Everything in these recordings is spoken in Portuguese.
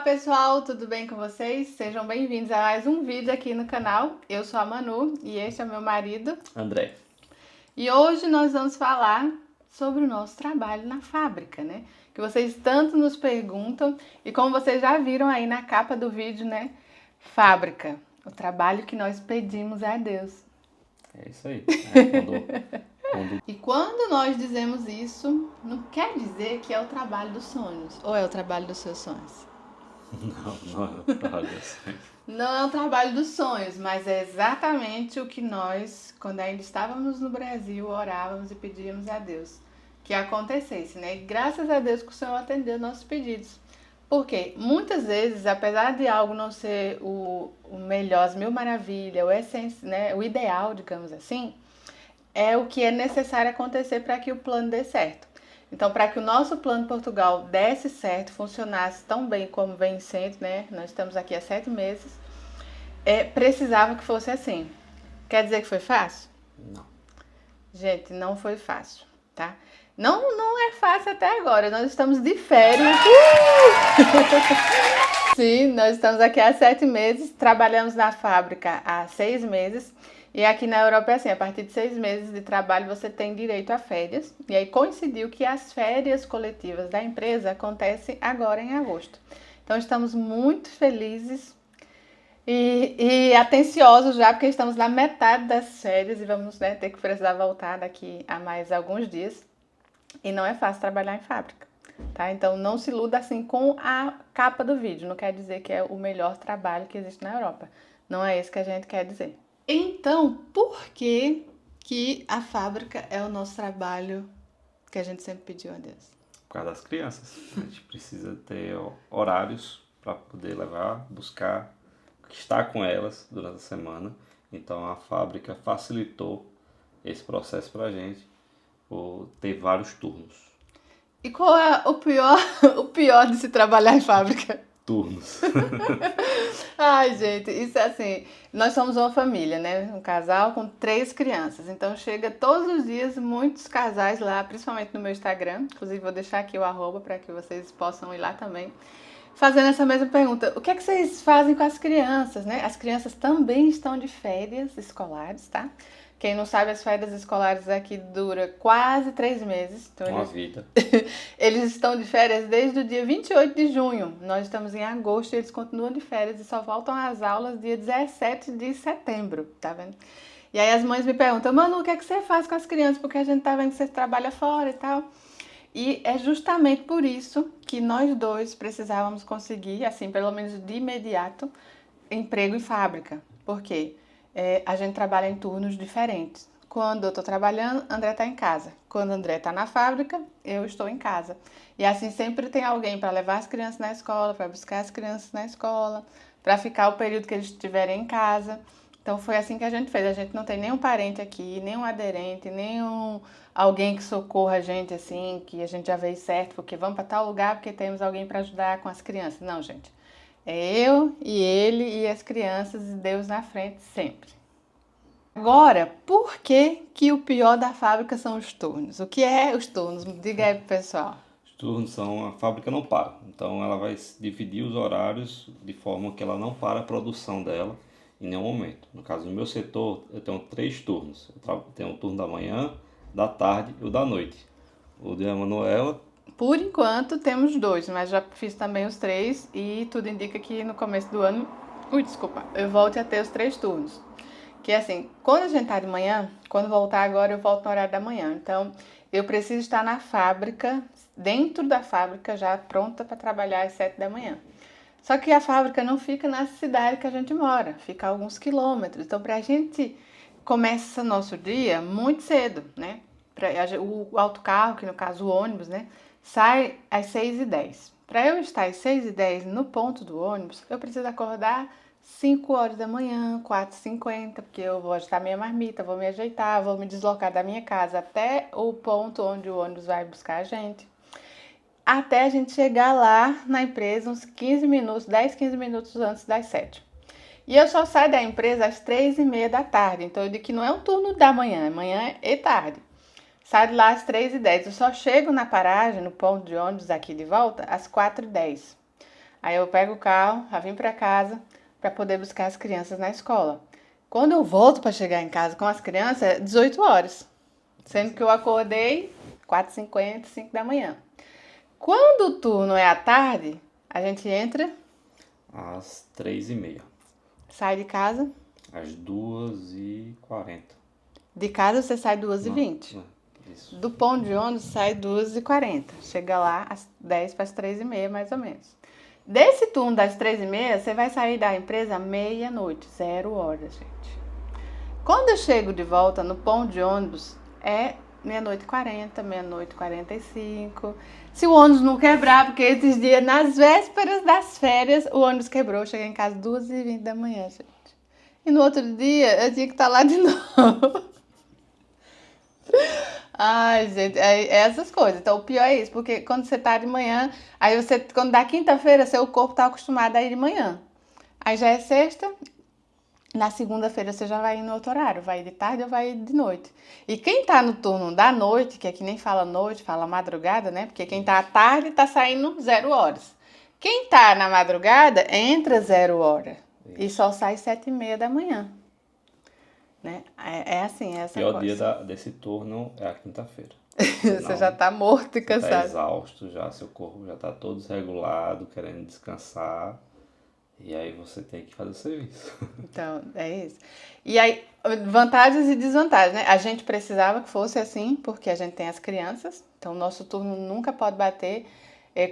pessoal, tudo bem com vocês? Sejam bem-vindos a mais um vídeo aqui no canal. Eu sou a Manu e este é o meu marido, André. E hoje nós vamos falar sobre o nosso trabalho na fábrica, né? Que vocês tanto nos perguntam e como vocês já viram aí na capa do vídeo, né? Fábrica, o trabalho que nós pedimos a Deus. É isso aí. E quando nós dizemos isso, não quer dizer que é o trabalho dos sonhos, ou é o trabalho dos seus sonhos? Não é o trabalho dos sonhos. Não é o trabalho dos sonhos, mas é exatamente o que nós, quando ainda estávamos no Brasil, orávamos e pedíamos a Deus que acontecesse, né? E graças a Deus que o Senhor atendeu nossos pedidos. Porque muitas vezes, apesar de algo não ser o melhor, as mil maravilhas, o essência, né? O ideal, digamos assim, é o que é necessário acontecer para que o plano dê certo. Então, para que o nosso plano Portugal desse certo, funcionasse tão bem como vem sendo, né? Nós estamos aqui há 7 meses, precisava que fosse assim. Quer dizer que foi fácil? Não. Gente, não foi fácil, tá? Não é fácil até agora. Nós estamos de férias. Sim, nós estamos aqui há 7 meses, trabalhamos na fábrica há 6 meses. E aqui na Europa é assim, a partir de 6 meses de trabalho você tem direito a férias. E aí coincidiu que as férias coletivas da empresa acontecem agora em agosto. Então estamos muito felizes e atenciosos já, porque estamos na metade das férias e vamos, né, ter que precisar voltar daqui a mais alguns dias. E não é fácil trabalhar em fábrica, tá? Então não se iluda assim com a capa do vídeo. Não quer dizer que é o melhor trabalho que existe na Europa. Não é isso que a gente quer dizer. Então, por que a fábrica é o nosso trabalho que a gente sempre pediu a Deus? Por causa das crianças. A gente precisa ter horários para poder levar, buscar, estar com elas durante a semana. Então a fábrica facilitou esse processo para a gente, por ter vários turnos. E qual é o pior de se trabalhar em fábrica? Turnos. Ai, gente, isso é assim, nós somos uma família, né? Um casal com 3 crianças. Então chega todos os dias muitos casais lá, principalmente no meu Instagram. Inclusive vou deixar aqui o arroba para que vocês possam ir lá também. Fazendo essa mesma pergunta, o que é que vocês fazem com as crianças, né? As crianças também estão de férias escolares, tá? Quem não sabe, as férias escolares aqui dura quase 3 meses. Então Uma vida. Eles estão de férias desde o dia 28 de junho. Nós estamos em agosto e eles continuam de férias e só voltam às aulas dia 17 de setembro, tá vendo? E aí as mães me perguntam, Manu, o que é que você faz com as crianças? Porque a gente tá vendo que você trabalha fora e tal. E é justamente por isso que nós dois precisávamos conseguir, assim, pelo menos de imediato, emprego em fábrica. Por quê? A gente trabalha em turnos diferentes. Quando eu estou trabalhando, André está em casa. Quando André está na fábrica, eu estou em casa. E assim sempre tem alguém para levar as crianças na escola, para buscar as crianças na escola, para ficar o período que eles estiverem em casa. Então foi assim que a gente fez. A gente não tem nenhum parente aqui, nenhum aderente, nenhum alguém que socorra a gente assim, que a gente já veio certo, porque vamos para tal lugar porque temos alguém para ajudar com as crianças. Não, gente. É eu e ele e as crianças e Deus na frente sempre. Agora, por que o pior da fábrica são os turnos? O que é os turnos? Diga aí pro pessoal. Os turnos são, a fábrica não para. Então ela vai dividir os horários de forma que ela não para a produção dela em nenhum momento. No caso do meu setor, eu tenho 3 turnos. Eu tenho o turno da manhã, da tarde e o da noite. O de Manuela. Por enquanto temos 2, mas já fiz também os 3 e tudo indica que no começo do ano, eu volte a ter os 3 turnos. Que assim, quando a gente tá de manhã, quando voltar agora eu volto no horário da manhã. Então, eu preciso estar na fábrica, dentro da fábrica, já pronta para trabalhar às 7 da manhã. Só que a fábrica não fica na cidade que a gente mora, fica a alguns quilômetros. Então, pra gente começa nosso dia muito cedo, né? O autocarro, que no caso o ônibus, né? Sai às 6h10. Para eu estar às 6h10 no ponto do ônibus, eu preciso acordar 5 horas da manhã, 4h50, porque eu vou agitar minha marmita, vou me ajeitar, vou me deslocar da minha casa até o ponto onde o ônibus vai buscar a gente. Até a gente chegar lá na empresa uns 15 minutos, 10, 15 minutos antes das 7. E eu só saio da empresa às 3h30 da tarde, então eu digo que não é um turno da manhã, é manhã e tarde. Saio de lá às 3h10, eu só chego na paragem, no ponto de ônibus aqui de volta, às 4h10. Aí eu pego o carro, já vim para casa para poder buscar as crianças na escola. Quando eu volto para chegar em casa com as crianças, é 18 horas. Sendo que eu acordei 4h50, 5 da manhã. Quando o turno é à tarde, a gente entra, Às 3h30. sai de casa. Às 2h40. De casa você sai Não, 2h20. isso. Do ponto de ônibus sai 2h40. Chega lá às 10 para as 3h30, mais ou menos. Desse turno das 3h30, você vai sair da empresa meia-noite, 0 horas, gente. Quando eu chego de volta no ponto de ônibus, é meia-noite e 40, meia-noite e 45. Se o ônibus não quebrar, porque esses dias, nas vésperas das férias, o ônibus quebrou. Eu cheguei em casa 2h20 da manhã, gente. E no outro dia, eu tinha que estar lá de novo. Ai, gente, é essas coisas. Então, o pior é isso, porque quando você tá de manhã, aí você, quando dá quinta-feira, seu corpo tá acostumado a ir de manhã. Aí já é sexta, na segunda-feira você já vai ir no outro horário, vai ir de tarde ou vai ir de noite. E quem tá no turno da noite, que aqui nem fala noite, fala madrugada, né? Porque quem tá à tarde tá saindo 0 horas. Quem tá na madrugada entra 0 hora e só sai 7h30 da manhã. Né? É assim, é essa O pior coisa. dia desse turno é a quinta-feira. Você já tá morto e Você tá cansado. exausto já, seu corpo já tá todo desregulado, querendo descansar. E aí você tem que fazer o serviço. Então, é isso. E aí, vantagens e desvantagens, né? A gente precisava que fosse assim, porque a gente tem as crianças, então o nosso turno nunca pode bater.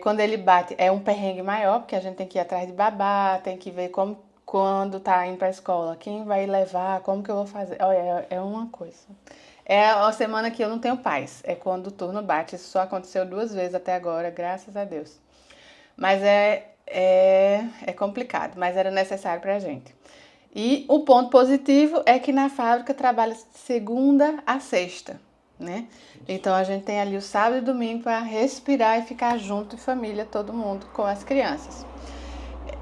Quando ele bate, é um perrengue maior, porque a gente tem que ir atrás de babá, tem que ver como, quando tá indo pra escola, quem vai levar, como que eu vou fazer. Olha, é uma coisa. É a semana que eu não tenho paz, é quando o turno bate. Isso só aconteceu 2 vezes até agora, graças a Deus. Mas é complicado, mas era necessário pra gente. E o ponto positivo é que na fábrica trabalha de segunda a sexta, né? Então a gente tem ali o sábado e domingo para respirar e ficar junto em família, todo mundo com as crianças.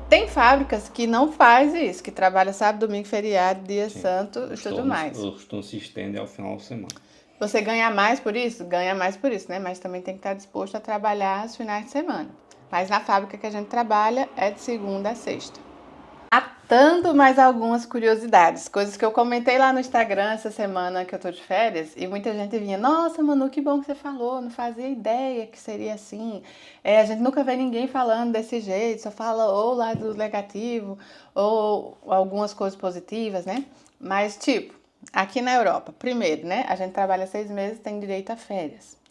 Tem fábricas que não faz isso, que trabalha sábado, domingo, feriado, dia Sim. santo e tudo mais. Os turnos se estendem ao final de semana. Você ganha mais por isso? Ganha mais por isso, né? Mas também tem que estar disposto a trabalhar os finais de semana. Mas na fábrica que a gente trabalha é de segunda a sexta. Atando mais algumas curiosidades, coisas que eu comentei lá no Instagram essa semana que eu tô de férias e muita gente vinha, nossa, Manu, que bom que você falou, não fazia ideia que seria assim. A gente nunca vê ninguém falando desse jeito, só fala ou lado negativo ou algumas coisas positivas, né? Mas, tipo, aqui na Europa, primeiro, né? A gente trabalha 6 meses, tem direito a férias.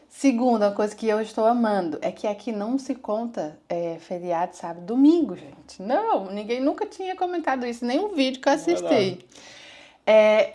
Segunda coisa que eu estou amando é que aqui não se conta feriado, sábado, domingo, gente. Não, ninguém nunca tinha comentado isso, nem um vídeo que eu assisti.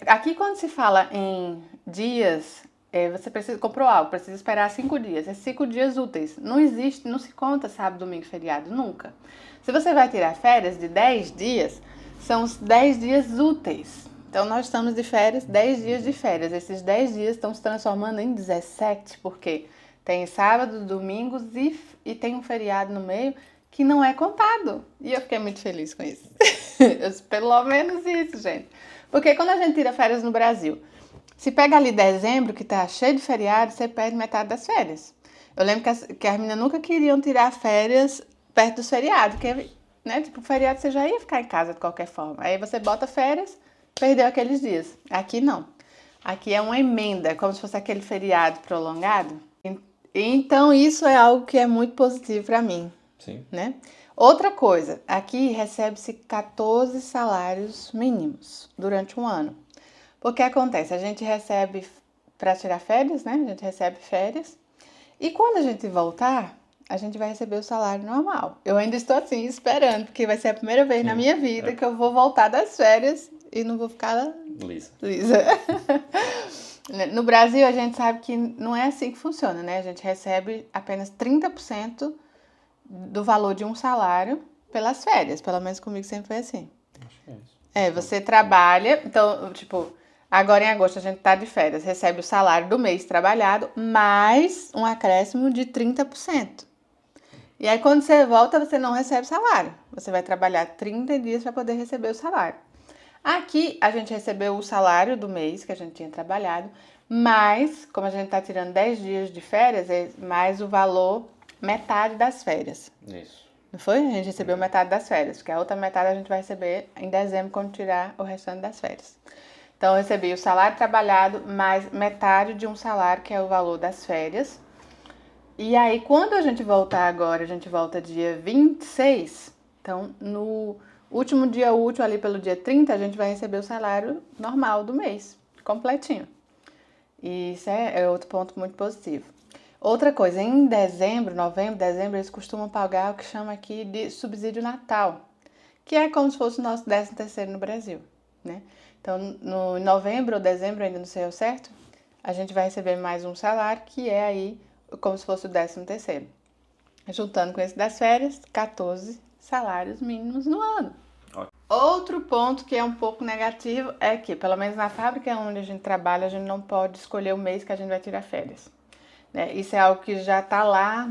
Aqui quando se fala em dias, você precisa comprou algo, precisa esperar 5 dias. É 5 dias úteis. Não existe, não se conta sábado, domingo, feriado, nunca. Se você vai tirar férias de 10 dias, são os 10 dias úteis. Então, nós estamos de férias, 10 dias de férias. Esses 10 dias estão se transformando em 17, porque tem sábados, domingos e tem um feriado no meio que não é contado. E eu fiquei muito feliz com isso. Pelo menos isso, gente. Porque quando a gente tira férias no Brasil, se pega ali dezembro, que tá cheio de feriado, você perde metade das férias. Eu lembro que as meninas nunca queriam tirar férias perto dos feriados, porque, né, tipo, feriado você já ia ficar em casa de qualquer forma. Aí você bota férias, perdeu aqueles dias. Aqui não. Aqui é uma emenda, como se fosse aquele feriado prolongado. Então isso é algo que é muito positivo para mim. Sim. Né? Outra coisa, aqui recebe-se 14 salários mínimos durante um ano. Porque acontece, a gente recebe para tirar férias, né? A gente recebe férias. E quando a gente voltar, a gente vai receber o salário normal. Eu ainda estou assim, esperando, porque vai ser a primeira vez na minha vida que eu vou voltar das férias e não vou ficar Lisa. No Brasil, a gente sabe que não é assim que funciona, né? A gente recebe apenas 30% do valor de um salário pelas férias. Pelo menos comigo sempre foi assim. Acho que é isso. Você trabalha, então, tipo, agora em agosto a gente tá de férias, recebe o salário do mês trabalhado, mais um acréscimo de 30%. E aí quando você volta, você não recebe salário. Você vai trabalhar 30 dias para poder receber o salário. Aqui a gente recebeu o salário do mês que a gente tinha trabalhado, mas, como a gente tá tirando 10 dias de férias, é mais o valor, metade das férias. Isso. Não foi? A gente recebeu metade das férias, porque a outra metade a gente vai receber em dezembro quando tirar o restante das férias. Então, eu recebi o salário trabalhado mais metade de um salário, que é o valor das férias. E aí, quando a gente voltar agora, a gente volta dia 26. Então, no último dia útil, ali pelo dia 30, a gente vai receber o salário normal do mês, completinho. E isso é outro ponto muito positivo. Outra coisa, em dezembro, novembro, dezembro, eles costumam pagar o que chama aqui de subsídio Natal, que é como se fosse o nosso 13º no Brasil, né? Então, no novembro ou dezembro, ainda não sei ao certo, a gente vai receber mais um salário, que é aí como se fosse o 13º. Juntando com esse das férias, 14 salários mínimos no ano. Outro ponto que é um pouco negativo é que, pelo menos na fábrica onde a gente trabalha, a gente não pode escolher o mês que a gente vai tirar férias. Né? Isso é algo que já está lá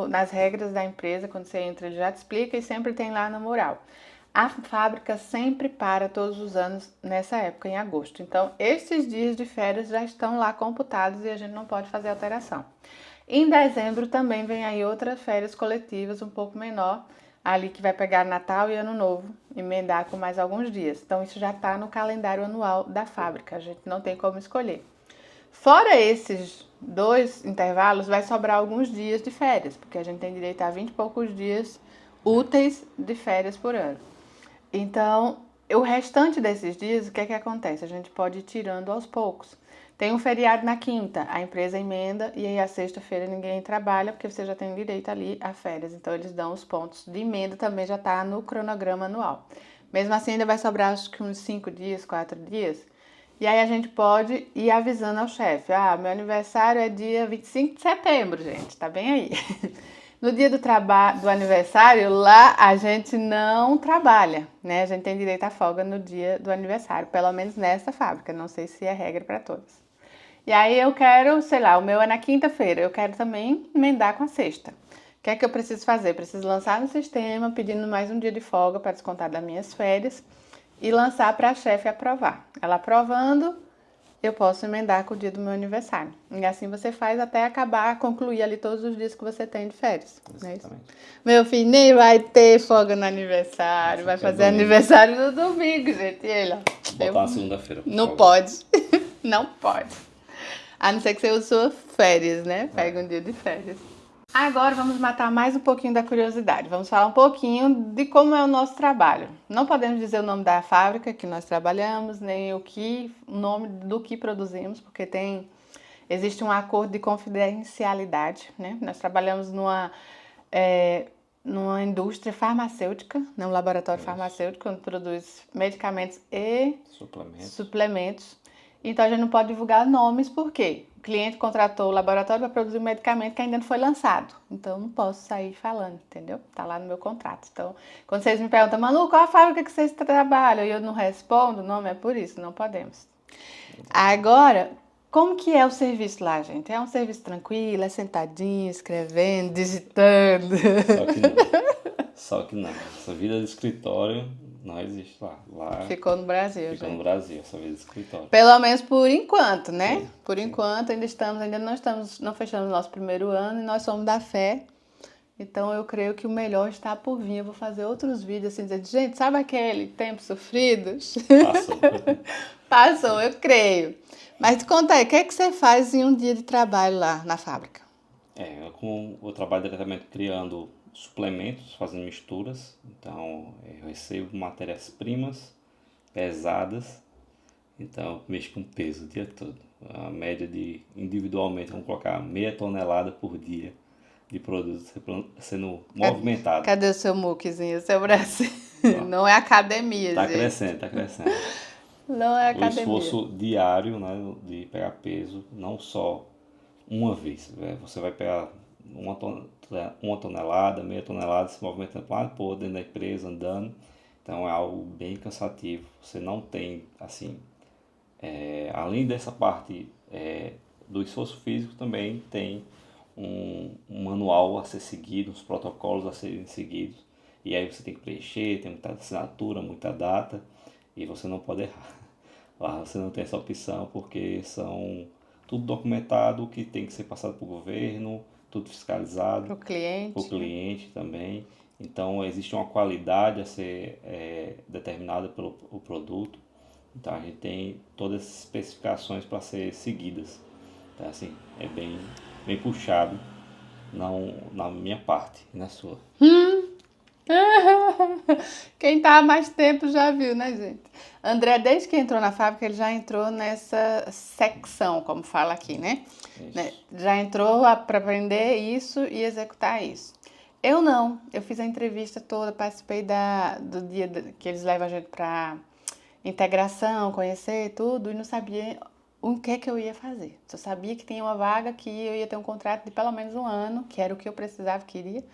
nas regras da empresa, quando você entra ele já te explica e sempre tem lá no mural. A fábrica sempre para todos os anos nessa época, em agosto. Então, esses dias de férias já estão lá computados e a gente não pode fazer alteração. Em dezembro também vem aí outras férias coletivas um pouco menor, ali que vai pegar Natal e Ano Novo, emendar com mais alguns dias. Então, isso já está no calendário anual da fábrica, a gente não tem como escolher. Fora esses 2 intervalos, vai sobrar alguns dias de férias, porque a gente tem direito a 20 e poucos dias úteis de férias por ano. Então, o restante desses dias, o que é que acontece? A gente pode ir tirando aos poucos. Tem um feriado na quinta, a empresa emenda e aí a sexta-feira ninguém trabalha porque você já tem direito ali a férias. Então eles dão os pontos de emenda, também já está no cronograma anual. Mesmo assim ainda vai sobrar acho que uns 5 dias, 4 dias. E aí a gente pode ir avisando ao chefe, meu aniversário é dia 25 de setembro, gente, tá bem aí. No dia do aniversário, lá a gente não trabalha, né? A gente tem direito à folga no dia do aniversário, pelo menos nessa fábrica, não sei se é regra para todas. E aí eu quero, sei lá, o meu é na quinta-feira, eu quero também emendar com a sexta. O que é que eu preciso fazer? Preciso lançar no sistema, pedindo mais um dia de folga para descontar das minhas férias e lançar para a chefe aprovar. Ela aprovando, eu posso emendar com o dia do meu aniversário. E assim você faz até acabar, concluir ali todos os dias que você tem de férias. Exatamente. Né? Meu filho nem vai ter folga no aniversário, vai fazer aniversário no domingo, gente. E ele, ó. Botar na segunda-feira. Não pode. Não pode. A não ser que você use suas férias, né? Pega um dia de férias. Agora vamos matar mais um pouquinho da curiosidade. Vamos falar um pouquinho de como é o nosso trabalho. Não podemos dizer o nome da fábrica que nós trabalhamos, nem o nome do que produzimos, porque existe um acordo de confidencialidade, né? Nós trabalhamos numa indústria farmacêutica, né? Um laboratório farmacêutico, onde produz medicamentos e suplementos. Então a gente não pode divulgar nomes, por quê? O cliente contratou o laboratório para produzir um medicamento que ainda não foi lançado. Então, eu não posso sair falando, entendeu? Tá lá no meu contrato. Então, quando vocês me perguntam, Manu, qual a fábrica que vocês trabalham? E eu não respondo, não é por isso, não podemos. Agora, como que é o serviço lá, gente? É um serviço tranquilo, é sentadinho, escrevendo, digitando? Só que não. Essa vida de escritório não existe lá. Ficou no Brasil, Ficou gente. no Brasil, essa vida de escritório. Pelo menos por enquanto, né? Sim, por enquanto, não fechamos o nosso primeiro ano e nós somos da fé. Então, eu creio que o melhor está por vir. Eu vou fazer outros vídeos assim, dizendo, gente, sabe aquele tempo sofrido? Passou, eu creio. Mas te conta aí, o que é que você faz em um dia de trabalho lá na fábrica? Eu trabalho diretamente criando suplementos, fazendo misturas. Então, eu recebo matérias-primas pesadas. Então, eu mexo com peso o dia todo. A média individualmente, vamos colocar meia tonelada por dia de produtos sendo movimentados. Cadê o seu muquezinho, o seu bracinho? Não é academia, gente. Tá crescendo. Não é academia. O esforço diário, né, de pegar peso, não só uma vez. Você vai pegar uma tonelada, meia tonelada, se movimentando para lá e por dentro da empresa, andando. Então é algo bem cansativo. Você não tem, assim, além dessa parte do esforço físico, também tem um manual a ser seguido, uns protocolos a serem seguidos. E aí você tem que preencher, tem muita assinatura, muita data, e você não pode errar. Lá você não tem essa opção, porque são tudo documentado, que tem que ser passado para o governo, tudo fiscalizado. Para o cliente. Para o cliente também. Então, existe uma qualidade a ser determinada pelo o produto. Então, a gente tem todas as especificações para ser seguidas. Então, assim, é bem puxado, não na minha parte e na sua. Quem tá há mais tempo já viu, né, gente? André, desde que entrou na fábrica, ele já entrou nessa secção, como fala aqui, né? Isso. Já entrou para aprender isso e executar isso. Eu não, eu fiz a entrevista toda, participei do dia que eles levam a gente para integração, conhecer tudo, e não sabia o que eu ia fazer. Só sabia que tinha uma vaga que eu ia ter um contrato de pelo menos um ano, que era o que eu precisava, queria,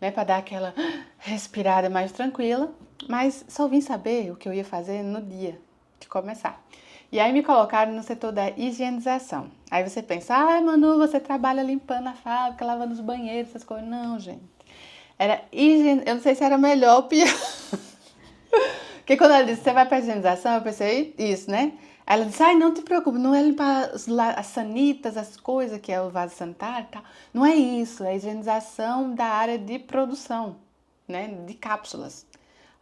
né, para dar aquela respirada mais tranquila, mas só vim saber o que eu ia fazer no dia de começar. E aí me colocaram no setor da higienização. Aí você pensa, ai Manu, você trabalha limpando a fábrica, lavando os banheiros, essas coisas. Não, gente. Era higiene, eu não sei se era melhor ou pior. Porque quando ela disse, você vai para higienização, eu pensei isso, né? Aí ela disse, ai, não te preocupe, não é limpar as sanitas, as coisas, que é o vaso sanitário e tal. Não é isso, é higienização da área de produção, né? De cápsulas.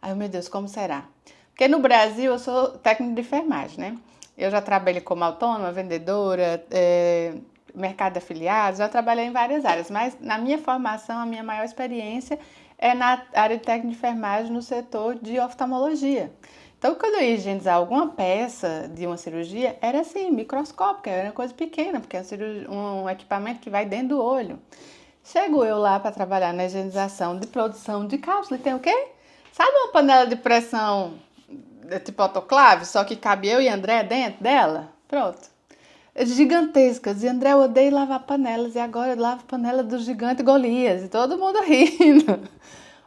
Ai, meu Deus, como será? Porque no Brasil eu sou técnica de enfermagem, né? Eu já trabalhei como autônoma, vendedora, mercado de afiliados, já trabalhei em várias áreas, mas na minha formação, a minha maior experiência é na área de técnica de enfermagem no setor de oftalmologia. Então, quando eu ia higienizar alguma peça de uma cirurgia, era assim, microscópica, era uma coisa pequena, porque é um equipamento que vai dentro do olho. Chego eu lá para trabalhar na higienização de produção de cápsula e tem o quê? Sabe uma panela de pressão tipo autoclave, só que cabe eu e André dentro dela? Pronto. Gigantescas. E André, eu odeio lavar panelas. E agora eu lavo panela do gigante Golias. E todo mundo rindo.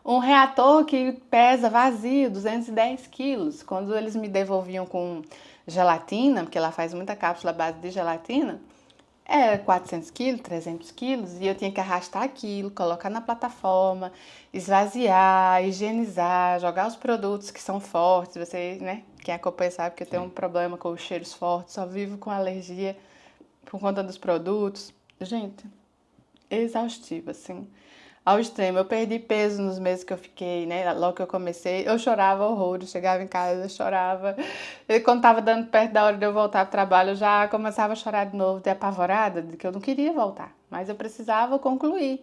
Um reator que pesa vazio, 210 quilos. Quando eles me devolviam com gelatina, porque ela faz muita cápsula à base de gelatina, era 400 quilos, 300 quilos, e eu tinha que arrastar aquilo, colocar na plataforma, esvaziar, higienizar, jogar os produtos que são fortes. Você, né, quem acompanha sabe que eu tenho um problema com os cheiros fortes, só vivo com alergia por conta dos produtos. Gente, exaustivo, assim, ao extremo. Eu perdi peso nos meses que eu fiquei, né? Logo que eu comecei, eu chorava horrores, chegava em casa, eu chorava. E quando tava dando perto da hora de eu voltar pro trabalho, eu já começava a chorar de novo, de apavorada, de que eu não queria voltar, mas eu precisava concluir,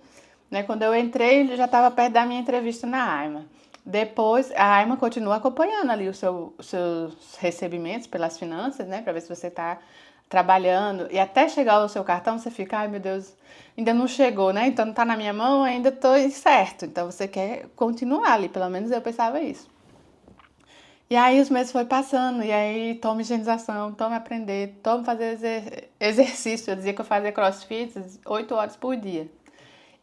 né? Quando eu entrei, já estava perto da minha entrevista na AIMA. Depois, a AIMA continua acompanhando ali os seus recebimentos pelas finanças, né? Para ver se você está trabalhando. E até chegar o seu cartão, você fica, ai meu Deus, ainda não chegou, né? Então não tá na minha mão, ainda tô certo. Então você quer continuar ali, pelo menos eu pensava isso. E aí os meses foi passando, e aí toma higienização, toma aprender, toma fazer exercício. Eu dizia que eu fazia crossfit 8 horas por dia.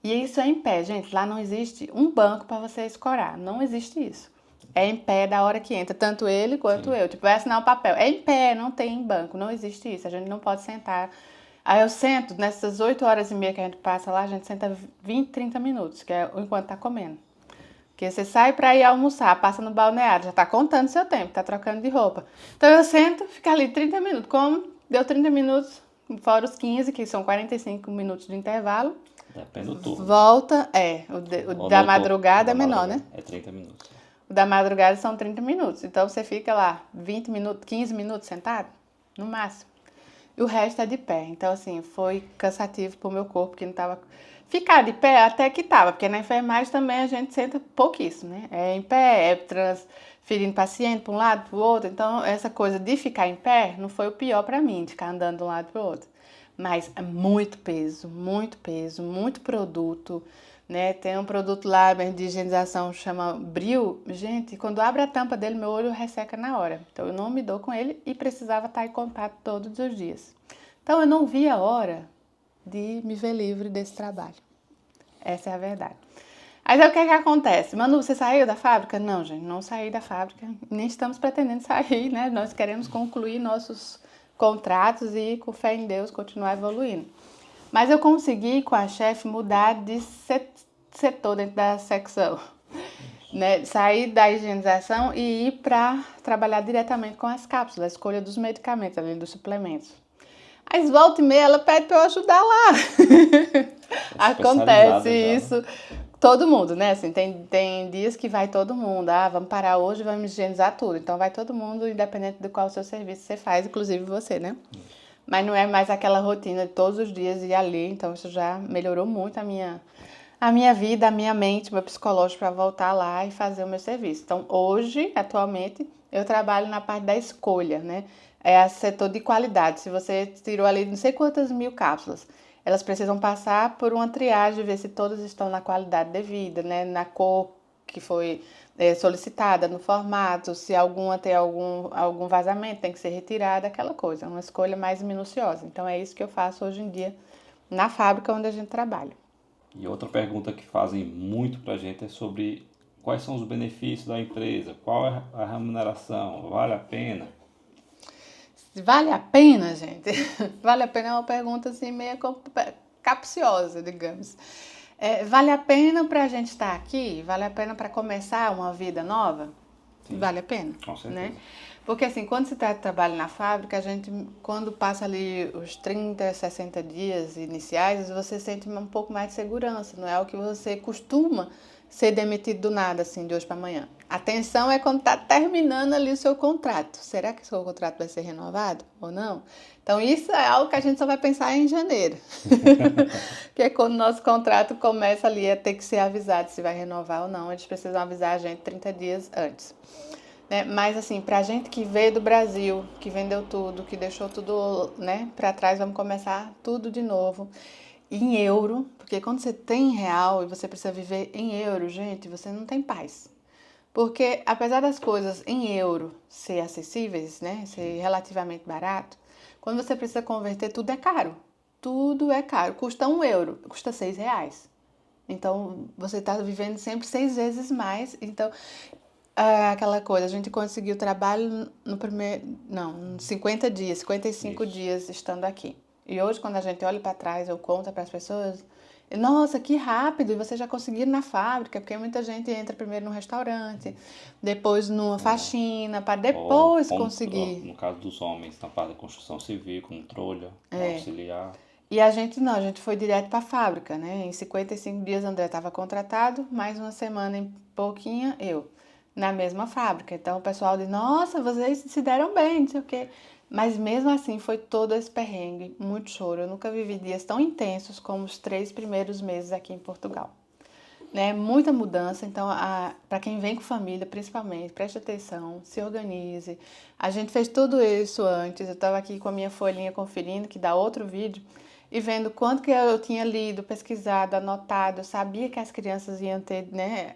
E isso é em pé, gente. Lá não existe um banco para você escorar. Não existe isso. É em pé da hora que entra, tanto ele quanto eu. Tipo, vai assinar o papel. É em pé, não tem banco. Não existe isso. A gente não pode sentar. Aí eu sento, nessas 8 horas e meia que a gente passa lá, a gente senta 20, 30 minutos, que é enquanto tá comendo. Porque você sai pra ir almoçar, passa no balneário, já tá contando seu tempo, tá trocando de roupa. Então eu sento, fico ali 30 minutos. Como deu 30 minutos, fora os 15, que são 45 minutos de intervalo. Depende do turno. Volta, o da madrugada é menor, né? É 30 minutos. O da madrugada são 30 minutos. Então você fica lá 20 minutos, 15 minutos sentado, no máximo. E o resto é de pé. Então, assim, foi cansativo pro meu corpo, que não tava. Ficar de pé até que tava, porque na enfermagem também a gente senta pouquíssimo, né? É em pé, é transferindo paciente para um lado, para o outro. Então, essa coisa de ficar em pé não foi o pior para mim, de ficar andando de um lado para o outro. Mas é muito peso, muito produto, né? Tem um produto lá de higienização que chama Bril. Gente, quando abre a tampa dele, meu olho resseca na hora. Então, eu não me dou com ele e precisava estar em contato todos os dias. Então, eu não vi a hora de me ver livre desse trabalho. Essa é a verdade. Mas aí o que é que acontece? Manu, você saiu da fábrica? Não, gente, não saí da fábrica. Nem estamos pretendendo sair, né? Nós queremos concluir nossos contratos e, com fé em Deus, continuar evoluindo. Mas eu consegui, com a chefe, mudar de setor dentro da secção. Né? Sair da higienização e ir para trabalhar diretamente com as cápsulas, a escolha dos medicamentos, além dos suplementos. Mas volta e meia ela pede para eu ajudar lá. Acontece isso Todo mundo, né? Assim, tem dias que vai todo mundo. Ah, vamos parar hoje, vamos higienizar tudo. Então vai todo mundo, independente de qual o seu serviço você faz, inclusive você, né? Mas não é mais aquela rotina de todos os dias ir ali. Então isso já melhorou muito a minha vida, a minha mente, meu psicológico para voltar lá e fazer o meu serviço. Então hoje, atualmente, eu trabalho na parte da escolha, né? É o setor de qualidade. Se você tirou ali não sei quantas mil cápsulas, elas precisam passar por uma triagem, ver se todas estão na qualidade devida, né? Na cor que foi solicitada, no formato, se alguma tem algum vazamento, tem que ser retirada, aquela coisa, uma escolha mais minuciosa. Então é isso que eu faço hoje em dia na fábrica onde a gente trabalha. E outra pergunta que fazem muito para a gente é sobre quais são os benefícios da empresa, qual é a remuneração, vale a pena? Vale a pena, gente? Vale a pena é uma pergunta assim meio capciosa, digamos. Vale a pena para a gente estar aqui? Vale a pena para começar uma vida nova? Sim, Vale a pena, com certeza. né? Porque assim, quando se trata de trabalho na fábrica, a gente, quando passa ali os 30, 60 dias iniciais, você sente um pouco mais de segurança, não é o que você costuma ser demitido do nada, assim, de hoje para amanhã. A tensão é quando está terminando ali o seu contrato. Será que o seu contrato vai ser renovado ou não? Então, isso é algo que a gente só vai pensar em janeiro. Que é quando o nosso contrato começa ali a ter que ser avisado se vai renovar ou não. Eles precisam avisar a gente 30 dias antes. Né? Mas assim, pra gente que veio do Brasil, que vendeu tudo, que deixou tudo, né, para trás, vamos começar tudo de novo em euro, porque quando você tem real e você precisa viver em euro, gente, você não tem paz. Porque apesar das coisas em euro ser acessíveis, né, ser relativamente barato, quando você precisa converter, tudo é caro. Tudo é caro. Custa €1, custa R$ 6. Então, você está vivendo sempre 6 vezes mais. Então, aquela coisa, a gente conseguiu trabalho no primeiro, não, 50 dias, 55 Isso. dias estando aqui. E hoje, quando a gente olha para trás, eu conto para as pessoas, nossa, que rápido, e vocês já conseguiram na fábrica, porque muita gente entra primeiro no restaurante, depois numa faxina, para Ou, depois como conseguir. no caso dos homens, na parte da construção civil, como trolha, um auxiliar. E a gente não, a gente foi direto para a fábrica, né? Em 55 dias, André estava contratado, mais uma semana em pouquinho, eu, na mesma fábrica. Então o pessoal diz, nossa, vocês se deram bem, não sei o quê. Mas mesmo assim foi todo esse perrengue, muito choro. Eu nunca vivi dias tão intensos como os 3 primeiros meses aqui em Portugal. Né? Muita mudança, então para quem vem com família, principalmente, preste atenção, se organize. A gente fez tudo isso antes, eu estava aqui com a minha folhinha conferindo, que dá outro vídeo, e vendo quanto que eu tinha lido, pesquisado, anotado. Eu sabia que as crianças iam ter, né,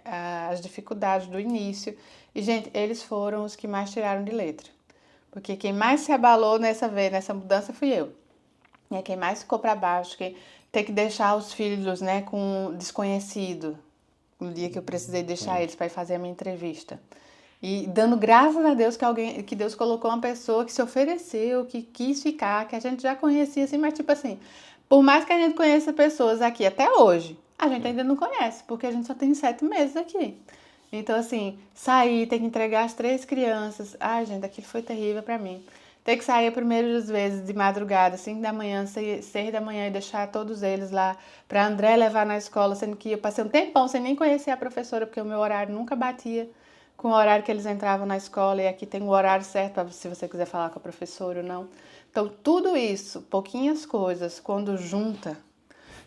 as dificuldades do início. E, gente, eles foram os que mais tiraram de letra. Porque quem mais se abalou nessa mudança fui eu. É quem mais ficou para baixo, que ter que deixar os filhos, né, com desconhecido, no dia que eu precisei deixar eles para ir fazer a minha entrevista. E dando graças a Deus que Deus colocou uma pessoa que se ofereceu, que quis ficar, que a gente já conhecia, assim, mas tipo assim, por mais que a gente conheça pessoas aqui até hoje, a gente ainda não conhece, porque a gente só tem 7 meses aqui. Então, assim, sair, ter que entregar as 3 crianças, ai, gente, aquilo foi terrível para mim. Ter que sair primeiras vezes de madrugada, 5 da manhã, 6 da manhã e deixar todos eles lá para André levar na escola, sendo que eu passei um tempão sem nem conhecer a professora, porque o meu horário nunca batia com o horário que eles entravam na escola, e aqui tem o horário certo para se você quiser falar com a professora ou não. Então, tudo isso, pouquinhas coisas, quando junta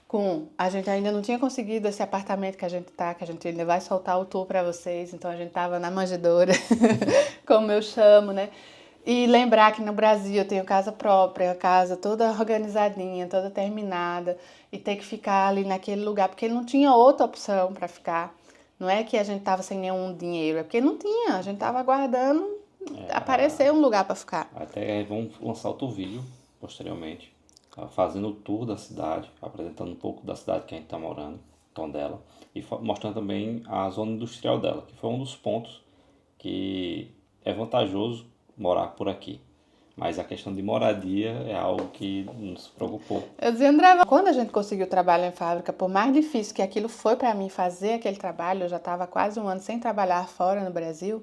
com... A gente ainda não tinha conseguido esse apartamento que a gente tá, que a gente ainda vai soltar o tour para vocês, então a gente tava na manjedoura, como eu chamo, né? E lembrar que no Brasil eu tenho casa própria, casa toda organizadinha, toda terminada, e ter que ficar ali naquele lugar, porque não tinha outra opção para ficar. Não é que a gente tava sem nenhum dinheiro, é porque não tinha, a gente tava aguardando aparecer um lugar para ficar. Até vamos lançar outro vídeo posteriormente, fazendo o tour da cidade, apresentando um pouco da cidade que a gente está morando, Tondela, e mostrando também a zona industrial dela, que foi um dos pontos que é vantajoso morar por aqui. Mas a questão de moradia é algo que nos preocupou. Eu dizia, André, quando a gente conseguiu trabalho em fábrica, por mais difícil que aquilo foi para mim fazer aquele trabalho, eu já estava quase um ano sem trabalhar fora no Brasil,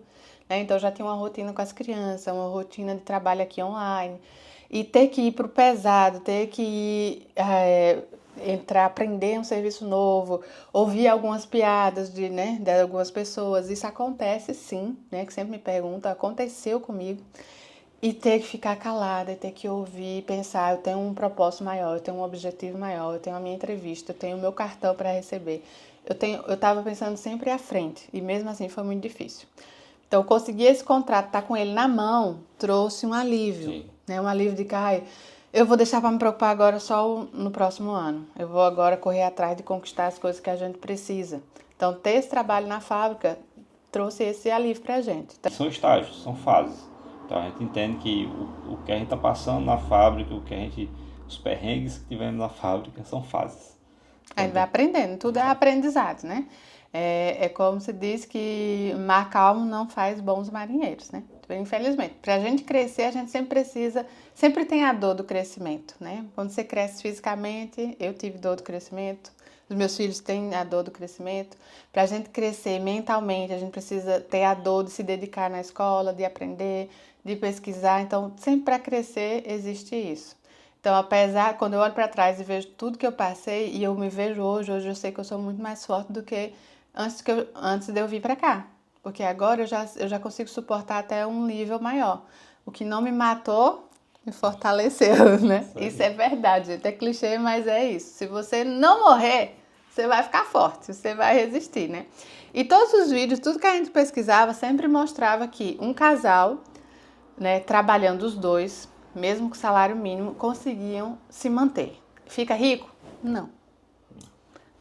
né? Então eu já tinha uma rotina com as crianças, uma rotina de trabalho aqui online. E ter que ir para o pesado, ter que ir entrar, aprender um serviço novo, ouvir algumas piadas de algumas pessoas. Isso acontece sim, né? Que sempre me perguntam, aconteceu comigo. E ter que ficar calada, ter que ouvir, pensar, eu tenho um propósito maior, eu tenho um objetivo maior, eu tenho a minha entrevista, eu tenho o meu cartão para receber. Eu estava pensando sempre à frente, e mesmo assim foi muito difícil. Então, conseguir esse contrato, estar com ele na mão, trouxe um alívio, né? Um alívio de que, eu vou deixar para me preocupar agora só no próximo ano. Eu vou agora correr atrás de conquistar as coisas que a gente precisa. Então, ter esse trabalho na fábrica trouxe esse alívio para a gente. São estágios, são fases. Então a gente entende que o que a gente está passando na fábrica, os perrengues que tivemos na fábrica são fases. A gente vai aprendendo, tudo é aprendizado, né? É como se diz que mar calmo não faz bons marinheiros, né? Infelizmente, para a gente crescer, a gente sempre tem a dor do crescimento, né? Quando você cresce fisicamente, eu tive dor do crescimento, os meus filhos têm a dor do crescimento. Para a gente crescer mentalmente, a gente precisa ter a dor de se dedicar na escola, de aprender, de pesquisar. Então, sempre para crescer existe isso. Então, quando eu olho para trás e vejo tudo que eu passei e eu me vejo hoje eu sei que eu sou muito mais forte do que antes de eu vir para cá. Porque agora eu já consigo suportar até um nível maior. O que não me matou, me fortaleceu, né? Isso é verdade, gente. É clichê, mas é isso. Se você não morrer, você vai ficar forte, você vai resistir, né? E todos os vídeos, tudo que a gente pesquisava, sempre mostrava que um casal, né, trabalhando os dois, mesmo com salário mínimo, conseguiam se manter. Fica rico? Não.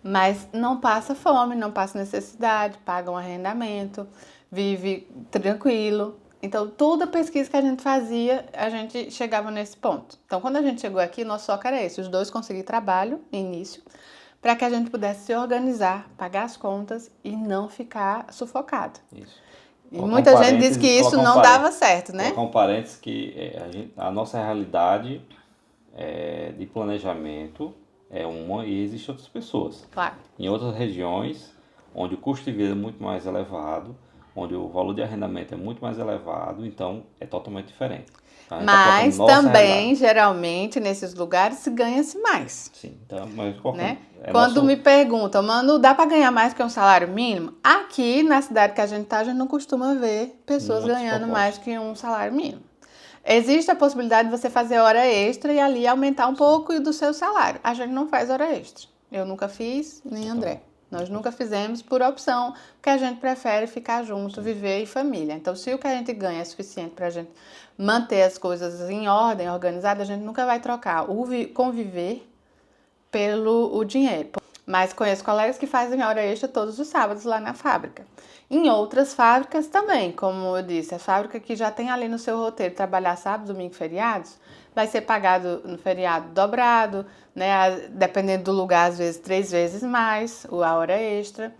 Mas não passa fome, não passa necessidade, paga um arrendamento, vive tranquilo. Então, toda a pesquisa que a gente fazia, a gente chegava nesse ponto. Então, quando a gente chegou aqui, nosso foco era esse, os dois conseguir trabalho, início, para que a gente pudesse se organizar, pagar as contas e não ficar sufocado. Isso. E muita gente diz que isso não dava certo, né? Colocar um parênteses que a nossa realidade de planejamento é uma e existem outras pessoas. Claro. Em outras regiões, onde o custo de vida é muito mais elevado, onde o valor de arrendamento é muito mais elevado, então é totalmente diferente. Mas também, geralmente, nesses lugares, se ganha-se mais. Sim, então, mas né? Quando me perguntam, mano, dá para ganhar mais que um salário mínimo? Aqui, na cidade que a gente tá, a gente não costuma ver pessoas ganhando mais que um salário mínimo. Existe a possibilidade de você fazer hora extra e ali aumentar um pouco do seu salário. A gente não faz hora extra. Eu nunca fiz, nem André. Nós nunca fizemos por opção, porque a gente prefere ficar junto, viver em família. Então, se o que a gente ganha é suficiente para a gente manter as coisas em ordem, organizada, a gente nunca vai trocar o conviver pelo dinheiro. Mas conheço colegas que fazem hora extra todos os sábados lá na fábrica. Em outras fábricas também, como eu disse, a fábrica que já tem ali no seu roteiro trabalhar sábado, domingo, feriados, vai ser pagado no feriado dobrado, né? Dependendo do lugar, às vezes 3 vezes mais a hora extra.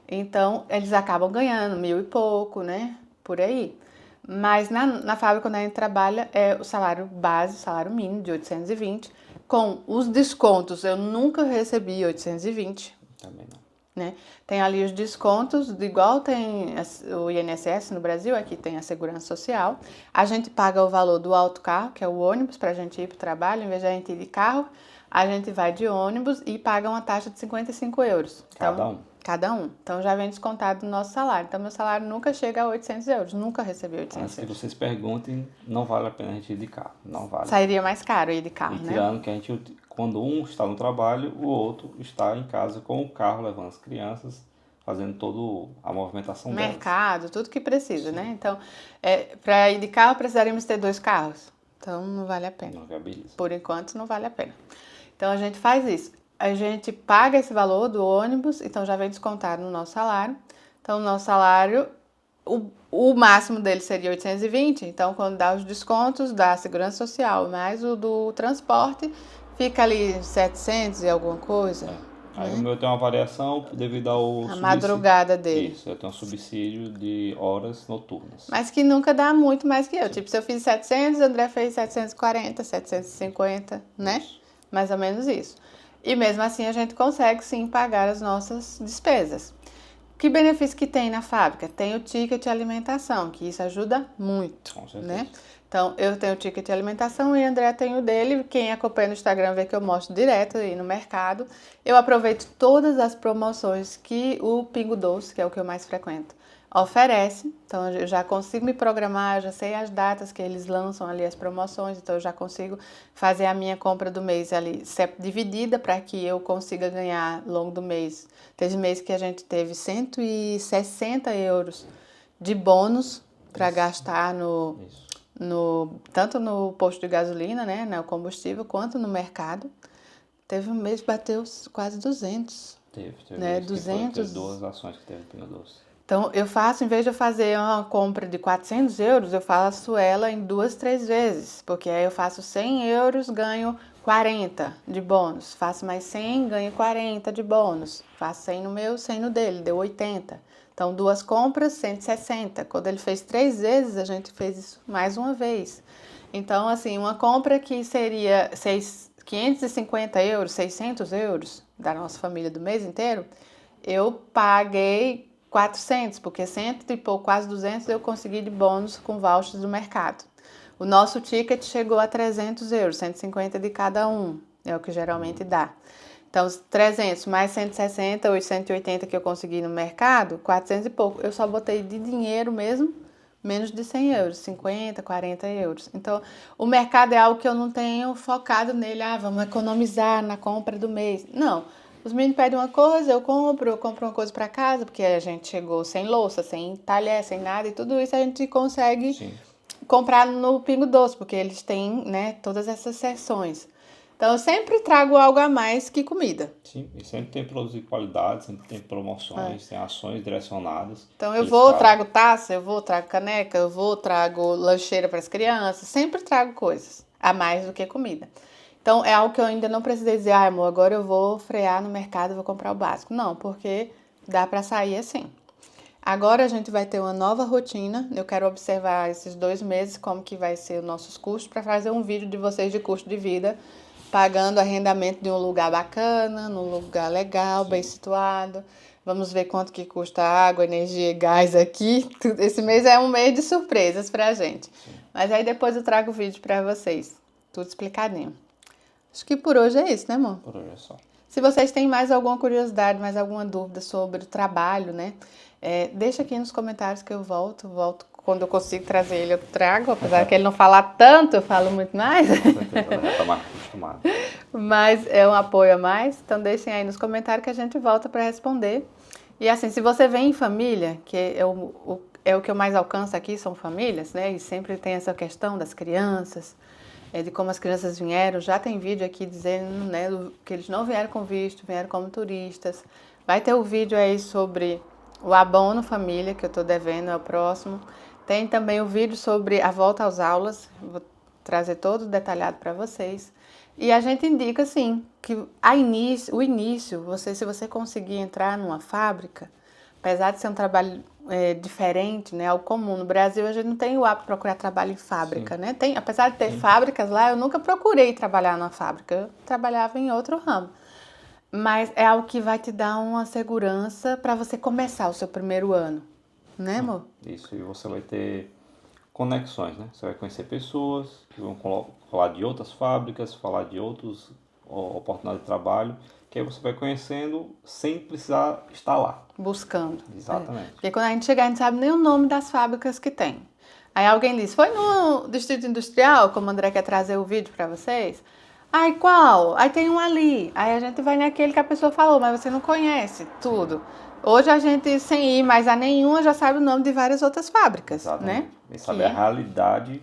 Então, eles acabam ganhando 1.000 e pouco, né? Por aí. Mas na fábrica, quando a gente trabalha, é o salário base, o salário mínimo de 820. Com os descontos, eu nunca recebi 820. Também não. Né? Tem ali os descontos, igual tem o INSS no Brasil, aqui tem a Segurança Social. A gente paga o valor do autocarro, que é o ônibus, para a gente ir para o trabalho. Em vez de a gente ir de carro, a gente vai de ônibus e paga uma taxa de 55 euros. Cada um. Então, já vem descontado do nosso salário. Então, meu salário nunca chega a 800 euros. Nunca recebi 800 euros. Se vocês perguntem, não vale a pena a gente ir de carro. Não vale. Sairia mais caro ir de carro, né? Tirando que a gente, quando um está no trabalho, o outro está em casa com o carro, levando as crianças, fazendo toda a movimentação delas. Mercado, tudo que precisa, né? Então, para ir de carro, precisaríamos ter 2 carros. Então, não vale a pena. Não viabiliza. Por enquanto, não vale a pena. Então, a gente faz isso. A gente paga esse valor do ônibus, então já vem descontado no nosso salário. Então, o nosso salário, o máximo dele seria 820. Então, quando dá os descontos da Segurança Social, mais o do transporte, fica ali 700 e alguma coisa. Aí o meu tem uma variação devido ao madrugada dele. Isso, eu tenho um subsídio de horas noturnas. Mas que nunca dá muito mais que eu. Tipo, se eu fiz 700, o André fez 740, 750, né? Isso. Mais ou menos isso. E mesmo assim a gente consegue sim pagar as nossas despesas. Que benefício que tem na fábrica? Tem o ticket de alimentação, que isso ajuda muito, Com certeza. né? Então, eu tenho o ticket de alimentação e o André tem o dele. Quem acompanha no Instagram vê que eu mostro direto aí no mercado. Eu aproveito todas as promoções que o Pingo Doce, que é o que eu mais frequento, oferece. Então, eu já consigo me programar, eu já sei as datas que eles lançam ali as promoções. Então, eu já consigo fazer a minha compra do mês ali dividida para que eu consiga ganhar ao longo do mês. Teve mês que a gente teve 160 euros de bônus para gastar tanto no posto de gasolina, né, no combustível, quanto no mercado. Teve um mês que bateu quase 200. Teve Né, mês que 200. teve 2 ações que teve no Pingo Doce. Então, eu faço, em vez de eu fazer uma compra de 400 euros, eu faço ela em 2, 3 vezes. Porque aí eu faço 100 euros, ganho 40 de bônus. Faço mais 100, ganho 40 de bônus. Faço 100 no meu, 100 no dele, deu 80. Então, 2 compras, 160. Quando ele fez 3 vezes, a gente fez isso mais uma vez. Então, assim, uma compra que seria 550 euros, 600 euros da nossa família do mês inteiro, eu paguei 400, porque 100 e pouco, quase 200 eu consegui de bônus com vouchers do mercado. O nosso ticket chegou a 300 euros, 150 de cada um, é o que geralmente dá. Então, 300 mais 160, 880 que eu consegui no mercado, 400 e pouco. Eu só botei de dinheiro mesmo, menos de 100 euros, 50, 40 euros. Então, o mercado é algo que eu não tenho focado nele, vamos economizar na compra do mês. Não. Os meninos pedem uma coisa, eu compro uma coisa para casa, porque a gente chegou sem louça, sem talher, sem nada, e tudo isso a gente consegue comprar no Pingo Doce, porque eles têm, né, todas essas seções. Então, eu sempre trago algo a mais que comida. Sim, e sempre tem produtos de qualidade, sempre tem promoções, tem ações direcionadas. Então, trago taça, trago caneca, trago lancheira para as crianças, sempre trago coisas a mais do que comida. Então, é algo que eu ainda não precisei dizer, amor, agora eu vou frear no mercado e vou comprar o básico. Não, porque dá para sair assim. Agora a gente vai ter uma nova rotina. Eu quero observar esses 2 meses como que vai ser os nossos custos para fazer um vídeo de vocês de custo de vida, pagando arrendamento de um lugar bacana, num lugar legal, bem situado. Vamos ver quanto que custa água, energia e gás aqui. Esse mês é um mês de surpresas pra gente. Mas aí depois eu trago o vídeo pra vocês, tudo explicadinho. Acho que por hoje é isso, né, amor? Por hoje é só. Se vocês têm mais alguma curiosidade, mais alguma dúvida sobre o trabalho, né? Deixa aqui nos comentários que eu volto quando eu consigo trazer ele, eu trago, apesar que ele não falar tanto, eu falo muito mais. Com certeza, já está mais acostumado. Mas é um apoio a mais, então deixem aí nos comentários que a gente volta para responder. E assim, se você vem em família, que é o que eu mais alcanço aqui, são famílias, né? E sempre tem essa questão das crianças, de como as crianças vieram. Já tem vídeo aqui dizendo, né, que eles não vieram com visto, vieram como turistas. Vai ter o vídeo aí sobre o abono família, que eu estou devendo, é o próximo. Tem também o vídeo sobre a volta às aulas, vou trazer todo detalhado para vocês. E a gente indica, assim, que o início, se você conseguir entrar numa fábrica, apesar de ser um trabalho diferente, né, algo comum. No Brasil, a gente não tem o hábito de procurar trabalho em fábrica, né? Apesar de ter fábricas lá, eu nunca procurei trabalhar numa fábrica, eu trabalhava em outro ramo. Mas é algo que vai te dar uma segurança para você começar o seu primeiro ano, né, amor? Isso, e você vai ter conexões, né? Você vai conhecer pessoas que vão falar de outras fábricas, falar de outras oportunidades de trabalho, que aí você vai conhecendo sem precisar estar lá. Buscando. Exatamente. Porque quando a gente chegar, a gente sabe nem o nome das fábricas que tem. Aí alguém diz, foi no Distrito Industrial, como o André quer trazer o vídeo para vocês? Ai, qual? Aí tem um ali. Aí a gente vai naquele que a pessoa falou, mas você não conhece tudo. Hoje a gente, sem ir mais a nenhuma, já sabe o nome de várias outras fábricas, Exatamente. né? E saber a realidade,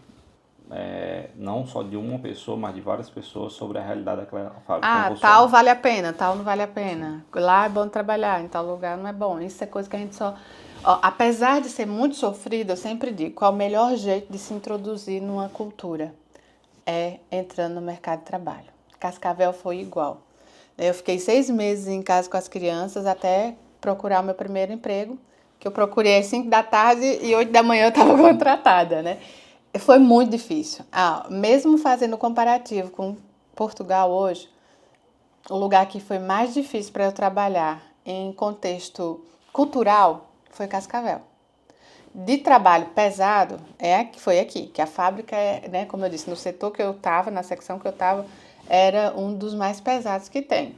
não só de uma pessoa, mas de várias pessoas sobre a realidade daquela fábrica. Tal vale a pena, tal não vale a pena. Lá é bom trabalhar, em tal lugar não é bom. Isso é coisa que a gente só... apesar de ser muito sofrido, eu sempre digo, qual é o melhor jeito de se introduzir numa cultura? É entrando no mercado de trabalho. Cascavel foi igual. Eu fiquei 6 meses em casa com as crianças até procurar o meu primeiro emprego, que eu procurei às 5 da tarde e 8 da manhã eu estava contratada, né? Foi muito difícil. Mesmo fazendo comparativo com Portugal hoje, o lugar que foi mais difícil para eu trabalhar em contexto cultural foi Cascavel. De trabalho pesado, foi aqui, que a fábrica, né, como eu disse, no setor que eu estava, na secção que eu estava, era um dos mais pesados que tem.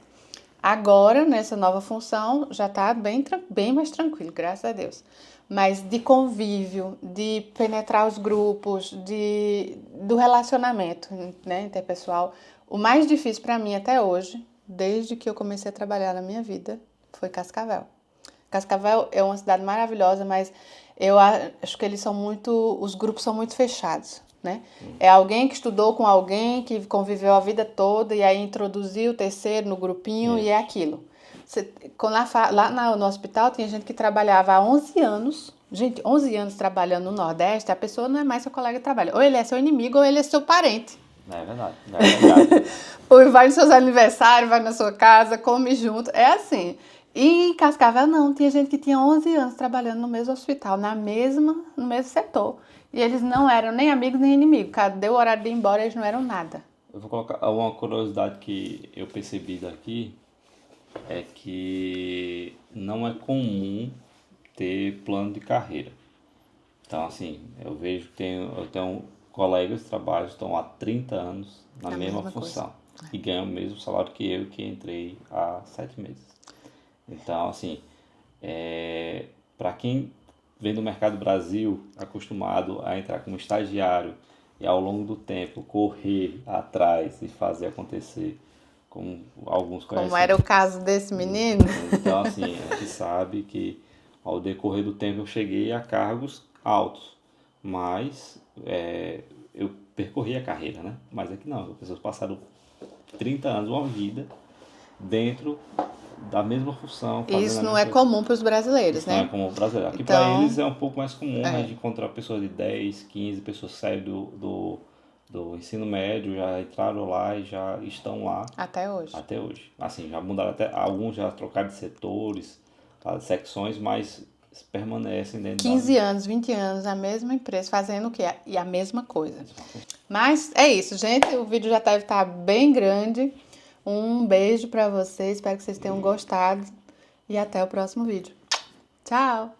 Agora, nessa nova função, já está bem mais tranquilo, graças a Deus. Mas de convívio, de penetrar os grupos, do relacionamento, né, interpessoal, o mais difícil para mim até hoje, desde que eu comecei a trabalhar na minha vida, foi Cascavel. Cascavel é uma cidade maravilhosa, mas eu acho que os grupos são muito fechados, né? É alguém que estudou com alguém, que conviveu a vida toda e aí introduziu o terceiro no grupinho e é aquilo. No hospital tinha gente que trabalhava há 11 anos, gente, 11 anos trabalhando no Nordeste, a pessoa não é mais seu colega de trabalho, ou ele é seu inimigo ou ele é seu parente. É verdade, é verdade. Ou vai nos seus aniversários, vai na sua casa, come junto, é assim. E em Cascavel não, tinha gente que tinha 11 anos trabalhando no mesmo hospital, no mesmo setor. E eles não eram nem amigos nem inimigos. Deu o horário de ir embora, eles não eram nada. Eu vou colocar uma curiosidade que eu percebi daqui, é que não é comum ter plano de carreira. Então, assim, eu vejo que eu tenho colegas de trabalho que estão há 30 anos na mesma função e ganham o mesmo salário que eu, que entrei há 7 meses. Então, assim, para quem vem do mercado Brasil, acostumado a entrar como estagiário e ao longo do tempo correr atrás e fazer acontecer, como alguns conhecem. Como era o caso desse menino. Então, assim, a gente sabe que ao decorrer do tempo eu cheguei a cargos altos, mas eu percorri a carreira, né? Mas aqui não, as pessoas passaram 30 anos, uma vida, dentro da mesma função. Isso não é comum para os brasileiros, né? Não é comum para os brasileiros. Aqui então, para eles é um pouco mais comum, né? De encontrar pessoas de 10, 15, pessoas que saem do ensino médio, já entraram lá e já estão lá. Até hoje. Até hoje. Assim, já mudaram até, alguns já trocaram de setores, de secções, mas permanecem dentro 15 anos, 20 anos, a mesma empresa, fazendo o quê? E a mesma coisa. Mas é isso, gente. O vídeo já deve estar bem grande. Um beijo para vocês. Espero que vocês tenham gostado. E até o próximo vídeo. Tchau!